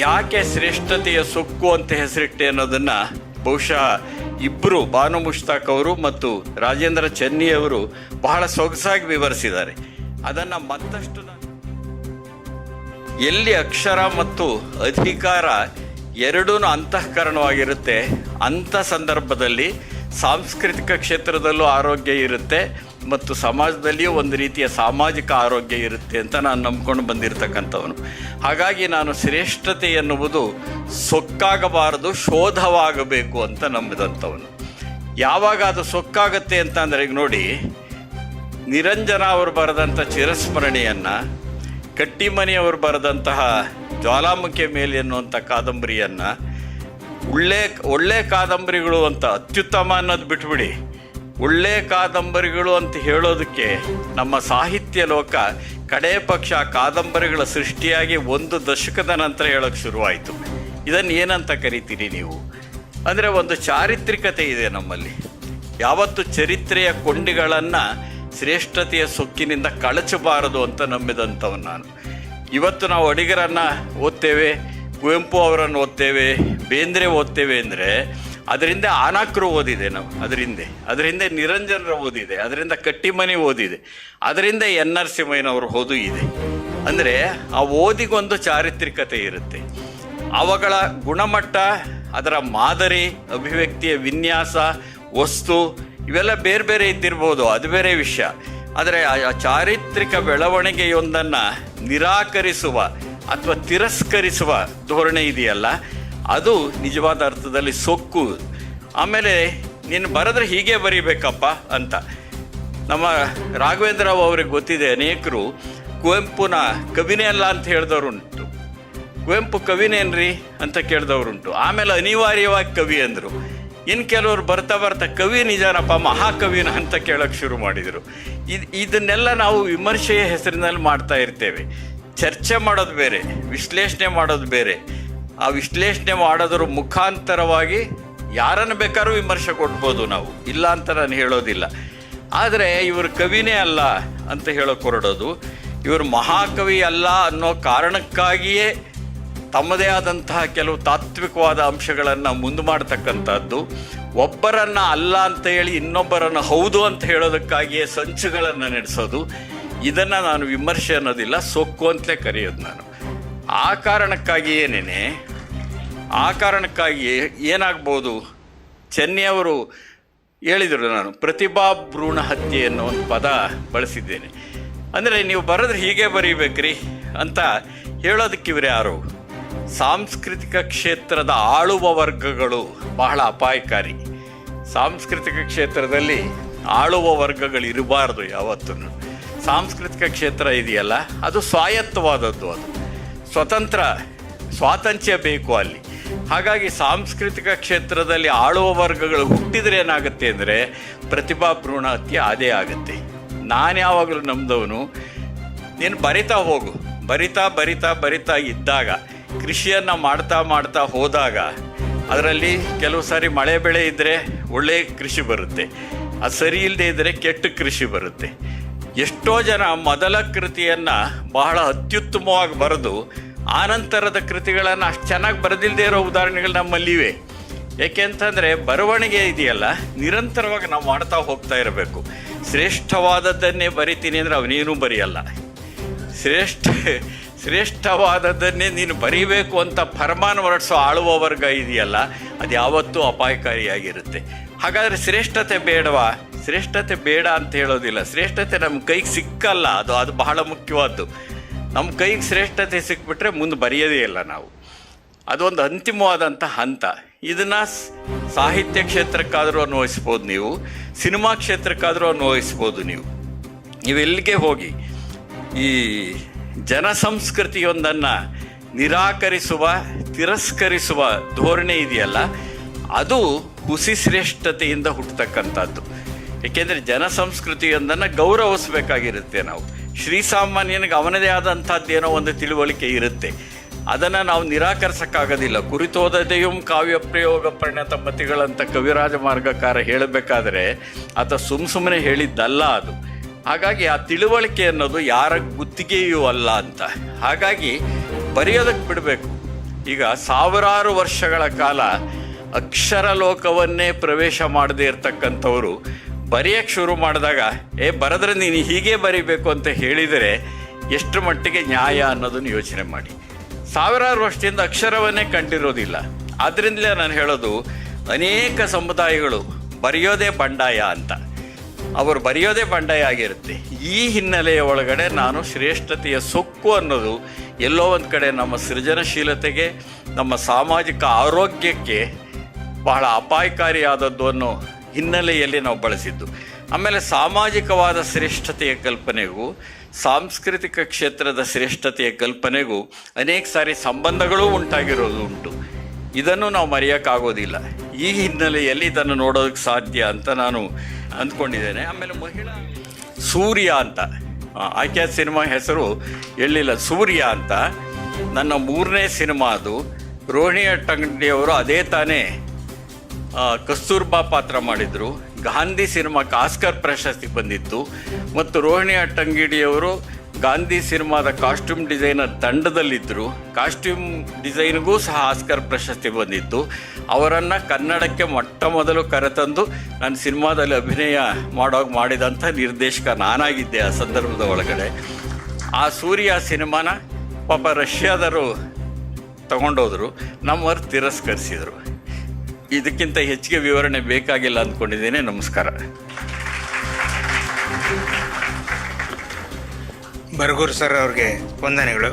ಯಾಕೆ ಶ್ರೇಷ್ಠತೆಯ ಸೊಕ್ಕು ಅಂತ ಹೆಸರಿಟ್ಟೆ ಅನ್ನೋದನ್ನು ಬಹುಶಃ ಇಬ್ಬರು, ಬಾನು ಮುಷ್ತಾಕ್ ಅವರು ಮತ್ತು ರಾಜೇಂದ್ರ ಚೆನ್ನಿಯವರು ಬಹಳ ಸೊಗಸಾಗಿ ವಿವರಿಸಿದ್ದಾರೆ. ಅದನ್ನು ಮತ್ತಷ್ಟು ಎಲ್ಲಿ ಅಕ್ಷರ ಮತ್ತು ಅಧಿಕಾರ ಎರಡೂ ಅಂತಃಕರಣವಾಗಿರುತ್ತೆ ಅಂಥ ಸಂದರ್ಭದಲ್ಲಿ ಸಾಂಸ್ಕೃತಿಕ ಕ್ಷೇತ್ರದಲ್ಲೂ ಆರೋಗ್ಯ ಇರುತ್ತೆ ಮತ್ತು ಸಮಾಜದಲ್ಲಿಯೂ ಒಂದು ರೀತಿಯ ಸಾಮಾಜಿಕ ಆರೋಗ್ಯ ಇರುತ್ತೆ ಅಂತ ನಾನು ನಂಬ್ಕೊಂಡು ಬಂದಿರತಕ್ಕಂಥವನು. ಹಾಗಾಗಿ ನಾನು ಶ್ರೇಷ್ಠತೆ ಎನ್ನುವುದು ಸೊಕ್ಕಾಗಬಾರದು, ಶೋಧವಾಗಬೇಕು ಅಂತ ನಂಬಿದಂಥವನು. ಯಾವಾಗ ಅದು ಸೊಕ್ಕಾಗತ್ತೆ ಅಂತಂದರೆ, ಈಗ ನೋಡಿ, ನಿರಂಜನ ಅವರು ಬರೆದಂಥ ಚಿರಸ್ಮರಣೆಯನ್ನು, ಕಟ್ಟಿಮನಿಯವರು ಬರೆದಂತಹ ಜ್ವಾಲಾಮುಖಿ ಮೇಲೆ ಎನ್ನುವಂಥ ಕಾದಂಬರಿಯನ್ನು, ಒಳ್ಳೆ ಕಾದಂಬರಿಗಳು ಅಂತ ಅತ್ಯುತ್ತಮ ಅನ್ನೋದು ಬಿಟ್ಬಿಡಿ, ಒಳ್ಳೆ ಕಾದಂಬರಿಗಳು ಅಂತ ಹೇಳೋದಕ್ಕೆ ನಮ್ಮ ಸಾಹಿತ್ಯ ಲೋಕ ಕಡೇ ಪಕ್ಷ ಕಾದಂಬರಿಗಳ ಸೃಷ್ಟಿಯಾಗಿ 1 ದಶಕದ ನಂತರ ಹೇಳೋಕ್ಕೆ ಶುರುವಾಯಿತು. ಇದನ್ನು ಏನಂತ ಕರಿತೀರಿ ನೀವು? ಅಂದರೆ ಒಂದು ಚಾರಿತ್ರಿಕತೆ ಇದೆ ನಮ್ಮಲ್ಲಿ. ಯಾವತ್ತು ಚರಿತ್ರೆಯ ಕೊಂಡಿಗಳನ್ನು ಶ್ರೇಷ್ಠತೆಯ ಸೊಕ್ಕಿನಿಂದ ಕಳಚಬಾರದು ಅಂತ ನಂಬಿದಂಥವನು ನಾನು. ಇವತ್ತು ನಾವು ಅಡಿಗರನ್ನು ಓದ್ತೇವೆ, ಕುವೆಂಪು ಅವರನ್ನು ಓದ್ತೇವೆ, ಬೇಂದ್ರೆ ಓದ್ತೇವೆ ಅಂದರೆ ಅದರಿಂದ ಆನಾಕ್ರು ಓದಿದೆ ನಾವು, ಅದರಿಂದ ನಿರಂಜನರ ಓದಿದೆ, ಅದರಿಂದ ಕಟ್ಟಿಮನಿ ಓದಿದೆ, ಅದರಿಂದ NR ಸಿಮಯ್ಯನವರು ಓದು ಇದೆ. ಅಂದರೆ ಆ ಓದಿಗೊಂದು ಚಾರಿತ್ರಿಕತೆ ಇರುತ್ತೆ. ಅವುಗಳ ಗುಣಮಟ್ಟ, ಅದರ ಮಾದರಿ, ಅಭಿವ್ಯಕ್ತಿಯ ವಿನ್ಯಾಸ, ವಸ್ತು ಇವೆಲ್ಲ ಬೇರೆ ಬೇರೆ ಇದ್ದಿರ್ಬೋದು, ಅದು ಬೇರೆ ವಿಷಯ. ಆದರೆ ಆ ಚಾರಿತ್ರಿಕ ಬೆಳವಣಿಗೆಯೊಂದನ್ನು ನಿರಾಕರಿಸುವ ಅಥವಾ ತಿರಸ್ಕರಿಸುವ ಧೋರಣೆ ಇದೆಯಲ್ಲ, ಅದು ನಿಜವಾದ ಅರ್ಥದಲ್ಲಿ ಸೊಕ್ಕು. ಆಮೇಲೆ ನೀನು ಬರೆದ್ರೆ ಹೀಗೆ ಬರೀಬೇಕಪ್ಪ ಅಂತ ನಮ್ಮ ರಾಘವೇಂದ್ರ ರಾವ್ ಅವ್ರಿಗೆ ಗೊತ್ತಿದೆ. ಅನೇಕರು ಕುವೆಂಪುನ ಕವಿನೇ ಅಲ್ಲ ಅಂತ ಹೇಳಿದವರುಂಟು, ಕುವೆಂಪು ಕವಿನೇನ್ರಿ ಅಂತ ಕೇಳಿದವರುಂಟು. ಆಮೇಲೆ ಅನಿವಾರ್ಯವಾಗಿ ಕವಿ ಅಂದರು. ಇನ್ನು ಕೆಲವರು ಬರ್ತಾ ಕವಿ ನಿಜಾನಪ್ಪ, ಮಹಾಕವಿನ ಅಂತ ಕೇಳೋಕ್ಕೆ ಶುರು ಮಾಡಿದರು. ಇದನ್ನೆಲ್ಲ ನಾವು ವಿಮರ್ಶೆಯ ಹೆಸರಿನಲ್ಲಿ ಮಾಡ್ತಾ ಇರ್ತೇವೆ. ಚರ್ಚೆ ಮಾಡೋದು ಬೇರೆ, ವಿಶ್ಲೇಷಣೆ ಮಾಡೋದು ಬೇರೆ. ಆ ವಿಶ್ಲೇಷಣೆ ಮಾಡೋದ್ರ ಮುಖಾಂತರವಾಗಿ ಯಾರನ್ನು ಬೇಕಾದ್ರೂ ವಿಮರ್ಶೆ ಕೊಡ್ಬೋದು ನಾವು, ಇಲ್ಲ ಅಂತ ನಾನು ಹೇಳೋದಿಲ್ಲ. ಆದರೆ ಇವರು ಕವಿನೇ ಅಲ್ಲ ಅಂತ ಹೇಳೋಕೆ ಹೊರಡೋದು, ಇವರು ಮಹಾಕವಿ ಅಲ್ಲ ಅನ್ನೋ ಕಾರಣಕ್ಕಾಗಿಯೇ ತಮ್ಮದೇ ಆದಂತಹ ಕೆಲವು ತಾತ್ವಿಕವಾದ ಅಂಶಗಳನ್ನು ಮುಂದೆ ಮಾಡ್ತಕ್ಕಂಥದ್ದು, ಒಬ್ಬರನ್ನು ಅಲ್ಲ ಅಂತ ಹೇಳಿ ಇನ್ನೊಬ್ಬರನ್ನು ಹೌದು ಅಂತ ಹೇಳೋದಕ್ಕಾಗಿಯೇ ಸಂಚುಗಳನ್ನು ನಡೆಸೋದು, ಇದನ್ನು ನಾನು ವಿಮರ್ಶೆ ಅನ್ನೋದಿಲ್ಲ, ಸೊಕ್ಕು ಅಂತಲೇ ಕರೆಯೋದು ನಾನು. ಆ ಕಾರಣಕ್ಕಾಗಿ ಏನಾಗ್ಬೋದು, ಚೆನ್ನಿಯವರು ಹೇಳಿದರು, ನಾನು ಪ್ರತಿಭಾ ಭ್ರೂಣ ಹತ್ಯೆ ಅನ್ನೋ ಒಂದು ಪದ ಬಳಸಿದ್ದೇನೆ. ಅಂದರೆ ನೀವು ಬರೆದ್ರೆ ಹೀಗೆ ಬರೀಬೇಕ್ರಿ ಅಂತ ಹೇಳೋದಕ್ಕೆ ಇವರು ಯಾರು? ಸಾಂಸ್ಕೃತಿಕ ಕ್ಷೇತ್ರದ ಆಳುವ ವರ್ಗಗಳು ಬಹಳ ಅಪಾಯಕಾರಿ. ಸಾಂಸ್ಕೃತಿಕ ಕ್ಷೇತ್ರದಲ್ಲಿ ಆಳುವ ವರ್ಗಗಳು ಇರಬಾರ್ದು ಯಾವತ್ತೂ. ಸಾಂಸ್ಕೃತಿಕ ಕ್ಷೇತ್ರ ಇದೆಯಲ್ಲ, ಅದು ಸ್ವಾಯತ್ತವಾದದ್ದು, ಅದು ಸ್ವಾತಂತ್ರ್ಯ ಬೇಕು ಅಲ್ಲಿ. ಹಾಗಾಗಿ ಸಾಂಸ್ಕೃತಿಕ ಕ್ಷೇತ್ರದಲ್ಲಿ ಆಳುವ ವರ್ಗಗಳು ಹುಟ್ಟಿದರೆ ಏನಾಗುತ್ತೆ ಅಂದರೆ ಪ್ರತಿಭಾ ಭ್ರೂಣ ಹತ್ಯೆ ಅದೇ ಆಗುತ್ತೆ. ನಾನು ಯಾವಾಗಲೂ ನಂಬಿದವನು, ನೀನು ಬರಿತಾ ಹೋಗು, ಬರಿತಾ ಇದ್ದಾಗ, ಕೃಷಿಯನ್ನು ಮಾಡ್ತಾ ಹೋದಾಗ ಅದರಲ್ಲಿ ಕೆಲವು ಸಾರಿ ಮಳೆ ಬೆಳೆ ಇದ್ದರೆ ಒಳ್ಳೆಯ ಕೃಷಿ ಬರುತ್ತೆ, ಅದು ಸರಿ ಇಲ್ಲದೆ ಇದ್ದರೆ ಕೆಟ್ಟ ಕೃಷಿ ಬರುತ್ತೆ. ಎಷ್ಟೋ ಜನ ಮೊದಲ ಕೃತಿಯನ್ನು ಬಹಳ ಅತ್ಯುತ್ತಮವಾಗಿ ಬರೆದು ಆನಂತರದ ಕೃತಿಗಳನ್ನು ಅಷ್ಟು ಚೆನ್ನಾಗಿ ಬರೆದಿಲ್ಲದೆ ಇರೋ ಉದಾಹರಣೆಗಳು ನಮ್ಮಲ್ಲಿವೆ. ಏಕೆಂತಂದರೆ ಬರವಣಿಗೆ ಇದೆಯಲ್ಲ, ನಿರಂತರವಾಗಿ ನಾವು ಮಾಡ್ತಾ ಹೋಗ್ತಾ ಇರಬೇಕು. ಶ್ರೇಷ್ಠವಾದದ್ದನ್ನೇ ಬರಿತೀನಿ ಅಂದರೆ ಅವನೇನೂ ಬರೆಯಲ್ಲ. ಶ್ರೇಷ್ಠವಾದದ್ದನ್ನೇ ನೀನು ಬರೀಬೇಕು ಅಂತ ಫರ್ಮಾನ್ ಹೊರಡಿಸೋ ಆಳುವ ವರ್ಗ ಇದೆಯಲ್ಲ, ಅದು ಯಾವತ್ತೂ ಅಪಾಯಕಾರಿಯಾಗಿರುತ್ತೆ. ಹಾಗಾದರೆ ಶ್ರೇಷ್ಠತೆ ಬೇಡವಾ? ಶ್ರೇಷ್ಠತೆ ಬೇಡ ಅಂತ ಹೇಳೋದಿಲ್ಲ. ಶ್ರೇಷ್ಠತೆ ನಮ್ಮ ಕೈಗೆ ಸಿಕ್ಕಲ್ಲ, ಅದು ಬಹಳ ಮುಖ್ಯವಾದ್ದು. ನಮ್ಮ ಕೈಗೆ ಶ್ರೇಷ್ಠತೆ ಸಿಕ್ಬಿಟ್ರೆ ಮುಂದೆ ಬರೆಯೋದೇ ಇಲ್ಲ ನಾವು. ಅದೊಂದು ಅಂತಿಮವಾದಂಥ ಹಂತ. ಇದನ್ನು ಸಾಹಿತ್ಯ ಕ್ಷೇತ್ರಕ್ಕಾದರೂ ಅನ್ವಯಿಸ್ಬೋದು, ನೀವು ಸಿನಿಮಾ ಕ್ಷೇತ್ರಕ್ಕಾದರೂ ಅನ್ವಯಿಸ್ಬೋದು. ನೀವು ಎಲ್ಲಿಗೆ ಹೋಗಿ ಈ ಜನಸಂಸ್ಕೃತಿಯೊಂದನ್ನು ನಿರಾಕರಿಸುವ, ತಿರಸ್ಕರಿಸುವ ಧೋರಣೆ ಇದೆಯಲ್ಲ, ಅದು ಹುಸಿ ಶ್ರೇಷ್ಠತೆಯಿಂದ ಹುಟ್ಟತಕ್ಕಂಥದ್ದು. ಏಕೆಂದರೆ ಜನಸಂಸ್ಕೃತಿಯೊಂದನ್ನು ಗೌರವಿಸಬೇಕಾಗಿರುತ್ತೆ ನಾವು. ಶ್ರೀಸಾಮಾನ್ಯನಿಗೆ ಅವನದೇ ಆದಂಥದ್ದೇನೋ ಒಂದು ತಿಳುವಳಿಕೆ ಇರುತ್ತೆ, ಅದನ್ನು ನಾವು ನಿರಾಕರಿಸೋಕ್ಕಾಗೋದಿಲ್ಲ. ಕುರಿತೋದದೆಯೂ ಕಾವ್ಯ ಪ್ರಯೋಗ ಪರಿಣತ ಮತಿಗಳಂತ ಕವಿರಾಜ ಮಾರ್ಗಕಾರ ಹೇಳಬೇಕಾದ್ರೆ ಆತ ಸುಮ್ಮನೆ ಹೇಳಿದ್ದಲ್ಲ ಅದು. ಹಾಗಾಗಿ ಆ ತಿಳುವಳಿಕೆ ಅನ್ನೋದು ಯಾರ ಗುತ್ತಿಗೆಯೂ ಅಲ್ಲ ಅಂತ. ಹಾಗಾಗಿ ಬರೆಯೋದಕ್ಕೆ ಬಿಡಬೇಕು. ಈಗ ಸಾವಿರಾರು ವರ್ಷಗಳ ಕಾಲ ಅಕ್ಷರ ಲೋಕವನ್ನೇ ಪ್ರವೇಶ ಮಾಡದೇ ಇರತಕ್ಕಂಥವ್ರು ಬರೆಯೋಕ್ಕೆ ಶುರು ಮಾಡಿದಾಗ ಬರೆದ್ರೆ ನೀನು ಹೀಗೆ ಬರಿಬೇಕು ಅಂತ ಹೇಳಿದರೆ ಎಷ್ಟು ಮಟ್ಟಿಗೆ ನ್ಯಾಯ ಅನ್ನೋದನ್ನು ಯೋಚನೆ ಮಾಡಿ. ಸಾವಿರಾರು ವರ್ಷದಿಂದ ಅಕ್ಷರವನ್ನೇ ಕಂಡಿರೋದಿಲ್ಲ. ಆದ್ದರಿಂದಲೇ ನಾನು ಹೇಳೋದು, ಅನೇಕ ಸಮುದಾಯಗಳು ಬರೆಯೋದೇ ಬಂಡಾಯ ಅಂತ. ಅವರು ಬರೆಯೋದೇ ಬಂಡಾಯ ಆಗಿರುತ್ತೆ. ಈ ಹಿನ್ನೆಲೆಯ ಒಳಗಡೆ ನಾನು ಶ್ರೇಷ್ಠತೆಯ ಸೊಕ್ಕು ಅನ್ನೋದು ಎಲ್ಲೋ ಒಂದು ಕಡೆ ನಮ್ಮ ಸೃಜನಶೀಲತೆಗೆ, ನಮ್ಮ ಸಾಮಾಜಿಕ ಆರೋಗ್ಯಕ್ಕೆ ಬಹಳ ಅಪಾಯಕಾರಿಯಾದದ್ದು ಅನ್ನೋ ಹಿನ್ನೆಲೆಯಲ್ಲಿ ನಾವು ಬಳಸಿದ್ದು. ಆಮೇಲೆ ಸಾಮಾಜಿಕವಾದ ಶ್ರೇಷ್ಠತೆಯ ಕಲ್ಪನೆಗೂ ಸಾಂಸ್ಕೃತಿಕ ಕ್ಷೇತ್ರದ ಶ್ರೇಷ್ಠತೆಯ ಕಲ್ಪನೆಗೂ ಅನೇಕ ಸಾರಿ ಸಂಬಂಧಗಳೂ ಉಂಟಾಗಿರೋದು ಉಂಟು. ಇದನ್ನು ನಾವು ಮರೆಯೋಕ್ಕಾಗೋದಿಲ್ಲ. ಈ ಹಿನ್ನೆಲೆಯಲ್ಲಿ ಇದನ್ನು ನೋಡೋದಕ್ಕೆ ಸಾಧ್ಯ ಅಂತ ನಾನು ಅಂದ್ಕೊಂಡಿದ್ದೇನೆ. ಆಮೇಲೆ ಮಹಿಳಾ ಸೂರ್ಯ ಅಂತ ಆಕೆಯ ಸಿನಿಮಾ ಹೆಸರು ಎಳ್ಳಿಲ್ಲ, ಸೂರ್ಯ ಅಂತ. ನನ್ನ 3ನೇ ಸಿನಿಮಾ ಅದು. ರೋಹಿಣಿ ಹಟ್ಟಂಗಡಿಯವರು ಅದೇ ತಾನೇ ಕಸ್ತೂರ್ಬಾ ಪಾತ್ರ ಮಾಡಿದರು. ಗಾಂಧಿ ಸಿನಿಮಾಕ್ಕೆ ಆಸ್ಕರ್ ಪ್ರಶಸ್ತಿ ಬಂದಿತ್ತು. ಮತ್ತು ರೋಹಿಣಿ ಹಟ್ಟಂಗಿಡಿಯವರು ಗಾಂಧಿ ಸಿನಿಮಾದ ಕಾಸ್ಟ್ಯೂಮ್ ಡಿಸೈನರ್ ತಂಡದಲ್ಲಿದ್ದರು. ಕಾಸ್ಟ್ಯೂಮ್ ಡಿಸೈನ್ಗೂ ಸಹ ಆಸ್ಕರ್ ಪ್ರಶಸ್ತಿ ಬಂದಿತ್ತು. ಅವರನ್ನು ಕನ್ನಡಕ್ಕೆ ಮೊಟ್ಟ ಮೊದಲು ಕರೆತಂದು ನನ್ನ ಸಿನಿಮಾದಲ್ಲಿ ಅಭಿನಯ ಮಾಡಿದಂಥ ನಿರ್ದೇಶಕ ನಾನಾಗಿದ್ದೆ ಆ ಸಂದರ್ಭದ ಒಳಗಡೆ. ಆ ಸೂರ್ಯ ಸಿನಿಮಾನ ಪಾಪ ರಷ್ಯಾದರು ತಗೊಂಡೋದ್ರು, ನಮ್ಮವರು ತಿರಸ್ಕರಿಸಿದರು. ಇದಕ್ಕಿಂತ ಹೆಚ್ಚಿಗೆ ವಿವರಣೆ ಬೇಕಾಗಿಲ್ಲ ಅಂದ್ಕೊಂಡಿದ್ದೇನೆ. ನಮಸ್ಕಾರ. ಬರಗೂರು ಸರ್ ಅವ್ರಿಗೆ ವಂದನೆಗಳು.